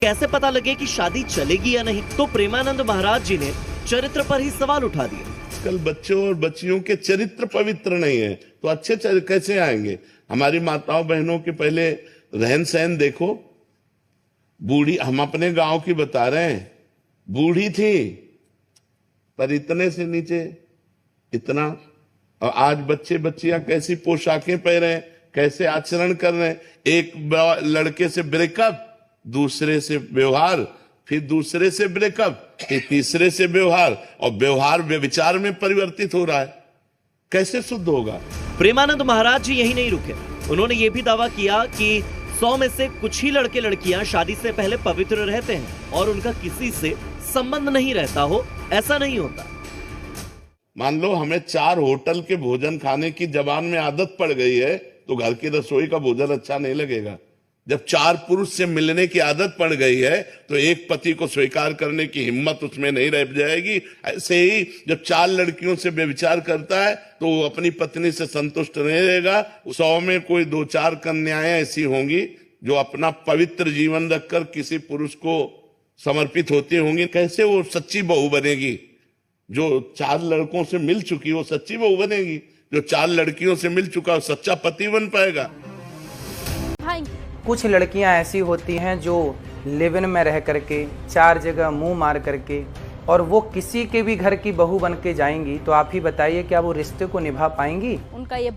कैसे पता लगे कि शादी चलेगी या नहीं? तो प्रेमानंद महाराज जी ने चरित्र पर ही सवाल उठा दिए। कल बच्चों और बच्चियों के चरित्र पवित्र नहीं है तो अच्छे कैसे आएंगे? हमारी माताओं बहनों के पहले रहन सहन देखो। बूढ़ी, हम अपने गांव की बता रहे हैं, बूढ़ी थी पर इतने से नीचे इतना, और आज बच्चे बच्चियां कैसी पोशाकें पहने, कैसे आचरण कर रहे हैं। एक लड़के से ब्रेकअप, दूसरे से व्यवहार, फिर दूसरे से ब्रेकअप, फिर तीसरे से व्यवहार, और व्यवहार व्यभिचार में परिवर्तित हो रहा है। कैसे शुद्ध होगा? प्रेमानंद महाराज जी यही नहीं रुके, उन्होंने ये भी दावा किया कि 100 में से कुछ ही लड़के लड़कियां शादी से पहले पवित्र रहते हैं और उनका किसी से संबंध नहीं रहता हो। ऐसा नहीं होता। मान लो हमें 4 होटल के भोजन खाने की जबान में आदत पड़ गई है तो घर की रसोई का भोजन अच्छा नहीं लगेगा। जब 4 पुरुष से मिलने की आदत पड़ गई है तो एक पति को स्वीकार करने की हिम्मत उसमें नहीं रह जाएगी। ऐसे ही जब 4 लड़कियों से व्यभिचार करता है तो वो अपनी पत्नी से संतुष्ट नहीं रहेगा। 100 में कोई 2-4 कन्याएं ऐसी होंगी जो अपना पवित्र जीवन रखकर किसी पुरुष को समर्पित होती होंगी। कैसे वो सच्ची बहू बनेगी? जो 4 लड़कों से मिल चुकी वो सच्ची बहू बनेगी, जो 4 लड़कियों से मिल चुका वो सच्चा पति बन पाएगा। कुछ लड़कियां ऐसी होती हैं जो लिव इन में रह करके 4 जगह मुंह मार करके और वो किसी के भी घर की बहू बन के जाएंगी, तो आप ही बताइए क्या वो रिश्ते को निभा पाएंगी? उनका ये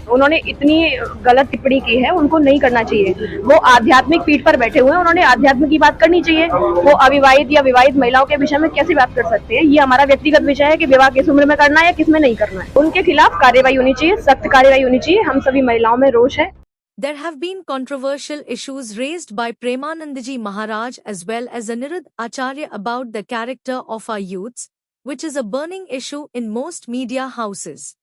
उन्होंने इतनी गलत टिप्पणी की है, उनको नहीं करना चाहिए। वो आध्यात्मिक पीठ पर बैठे हुए हैं, उन्होंने आध्यात्म की बात करनी चाहिए। वो अविवाहित या विवाहित महिलाओं के विषय में कैसे बात कर सकते हैं? ये हमारा व्यक्तिगत विषय है कि विवाह किस उम्र में करना है या किस में नहीं करना है। उनके खिलाफ कार्रवाई होनी चाहिए, सख्त कार्रवाई होनी चाहिए। हम सभी महिलाओं में रोष है। There have been controversial issues raised by Premanandaji Maharaj as well as Anirudh Acharya about the character of our youths, which is a burning issue in most media houses.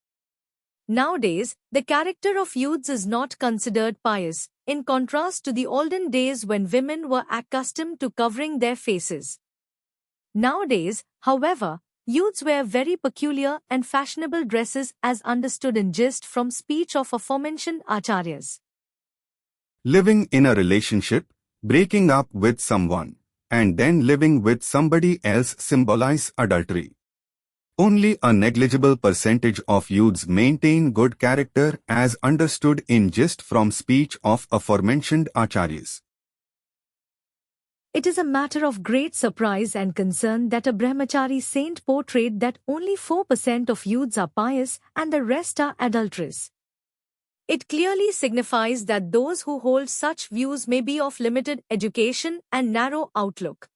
Nowadays, the character of youths is not considered pious, in contrast to the olden days when women were accustomed to covering their faces. Nowadays, however, youths wear very peculiar and fashionable dresses as understood in gist from speech of aforementioned acharyas. Living in a relationship, breaking up with someone, and then living with somebody else symbolize adultery. Only a negligible percentage of youths maintain good character as understood in gist from speech of aforementioned acharyas. It is a matter of great surprise and concern that a brahmachari saint portrayed that only 4% of youths are pious and the rest are adulterous. It clearly signifies that those who hold such views may be of limited education and narrow outlook.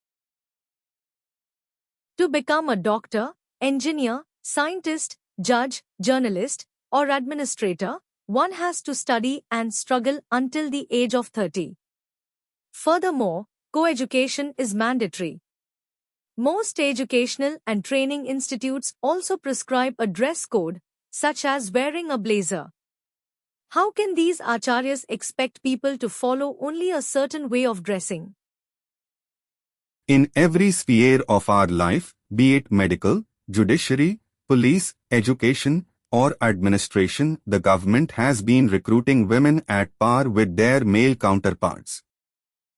To become a doctor, engineer, scientist, judge, journalist, or administrator, one has to study and struggle until the age of 30. Furthermore, co-education is mandatory. Most educational and training institutes also prescribe a dress code, such as wearing a blazer. How can these acharyas expect people to follow only a certain way of dressing? In every sphere of our life, be it medical, judiciary, police, education, or administration, the government has been recruiting women at par with their male counterparts.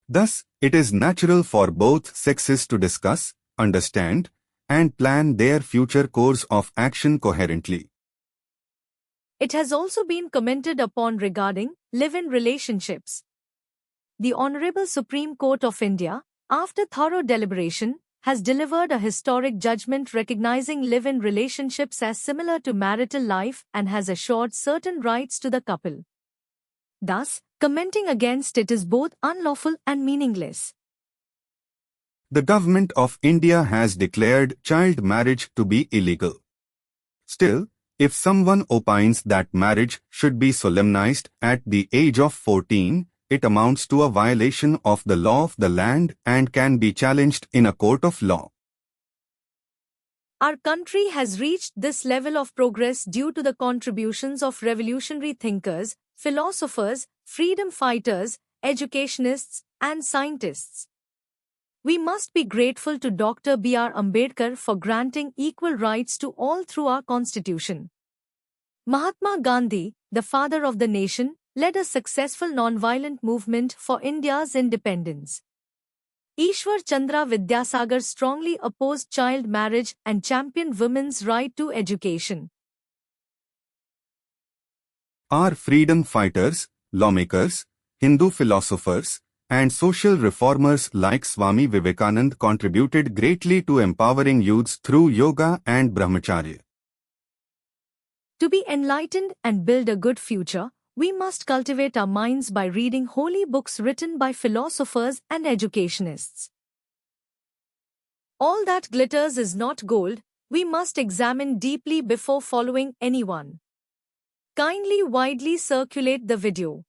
Thus, it is natural for both sexes to discuss, understand, and plan their future course of action coherently. It has also been commented upon regarding live-in relationships. The Honorable Supreme Court of India, after thorough deliberation, has delivered a historic judgment recognizing live-in relationships as similar to marital life and has assured certain rights to the couple. Thus, commenting against it is both unlawful and meaningless. The Government of India has declared child marriage to be illegal. Still, if someone opines that marriage should be solemnized at the age of 14, it amounts to a violation of the law of the land and can be challenged in a court of law. Our country has reached this level of progress due to the contributions of revolutionary thinkers, philosophers, freedom fighters, educationists, and scientists. We must be grateful to Dr. B.R. Ambedkar for granting equal rights to all through our constitution. Mahatma Gandhi, the father of the nation, led a successful non-violent movement for India's independence. Ishwar Chandra Vidyasagar strongly opposed child marriage and championed women's right to education. Our freedom fighters, lawmakers, Hindu philosophers, and social reformers like Swami Vivekanand contributed greatly to empowering youths through yoga and brahmacharya. To be enlightened and build a good future, we must cultivate our minds by reading holy books written by philosophers and educationists. All that glitters is not gold, we must examine deeply before following anyone. Kindly widely circulate the video.